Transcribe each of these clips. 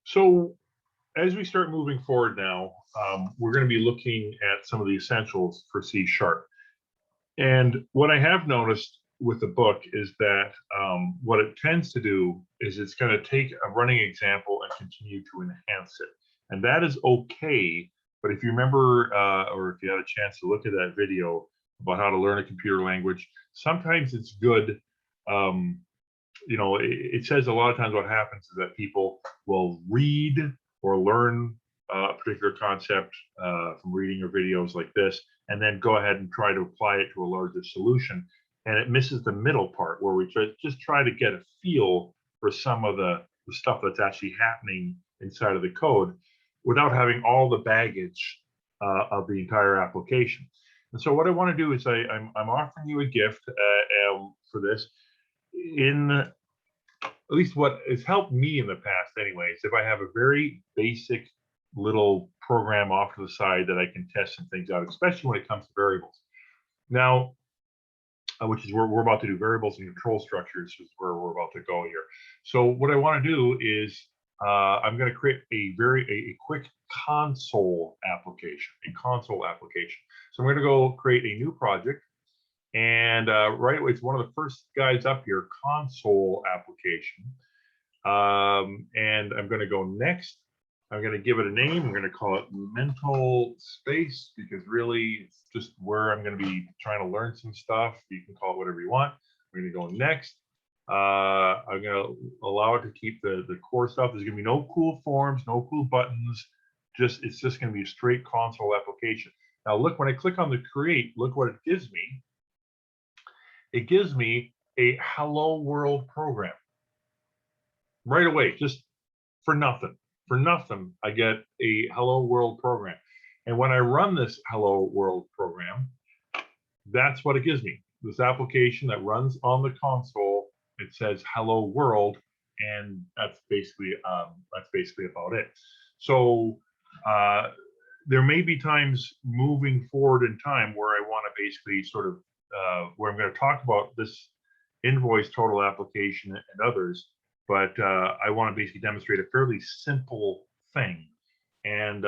So as we start moving forward now, we're going to be looking at some of the essentials for C sharp. And what I have noticed with the book is that what it tends to do is it's going to take a running example and continue to enhance it. And that is okay. But if you remember, or if you had a chance to look at that video about how to learn a computer language, sometimes it's good. It says a lot of times what happens is that people will read or learn a particular concept from reading or videos like this, and then go ahead and try to apply it to a larger solution. And it misses the middle part where we just try to get a feel for some of the stuff that's actually happening inside of the code without having all the baggage of the entire application. And so what I want to do is I'm offering you a gift for this. In at least what has helped me in the past anyways, if I have a very basic little program off to the side that I can test some things out, especially when it comes to variables. Now, which is where we're about to do variables and control structures is where we're about to go here. So what I want to do is I'm going to create a quick console application, So I'm going to go create a new project. And right away, it's one of the first guys up here, console application. And I'm going to go next. I'm going to give it a name. I'm going to call it MentalSpace because really it's just where I'm going to be trying to learn some stuff. You can call it whatever you want. I'm going to go next. I'm going to allow it to keep the core stuff. There's going to be no cool forms, no cool buttons. It's just going to be a straight console application. Now look, when I click on the create, look what it gives me. It gives me a hello world program right away, just for nothing. For nothing, I get a hello world program. And when I run this hello world program, that's what it gives me. This application that runs on the console, it says hello world, and that's basically about it. So there may be times moving forward in time where I want to basically sort of where I'm going to talk about this invoice total application and others, but I want to basically demonstrate a fairly simple thing. And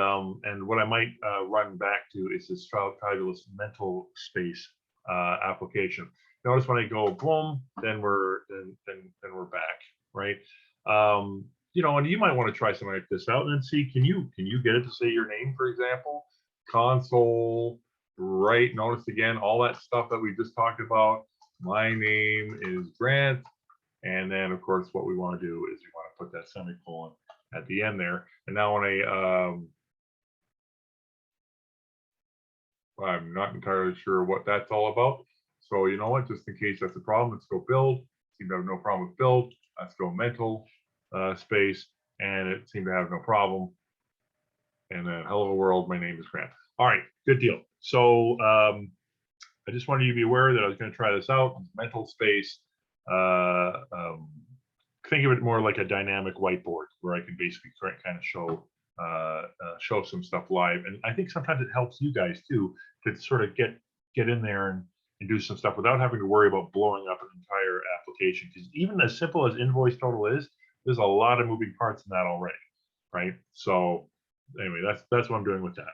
what I might run back to is this fabulous MentalSpace application. Notice when I go boom, then we're back, right? And you might want to try something like this out and see, can you get it to say your name, for example? Console, right? Notice again all that stuff that we just talked about. My name is Grant. And then, of course, what we want to do is we want to put that semicolon at the end there. And now when I'm not entirely sure what that's all about. So you know what, just in case that's a problem, let's go build. Seem to have no problem with build. Let's go mental space, and it seemed to have no problem. And then hello world, my name is Grant. All right, good deal. So I just wanted you to be aware that I was going to try this out. MentalSpace. Think of it more like a dynamic whiteboard where I can basically kind of show some stuff live. And I think sometimes it helps you guys too to sort of get in there and do some stuff without having to worry about blowing up an entire application. Because even as simple as invoice total is, there's a lot of moving parts in that already, right? So anyway, that's what I'm doing with that.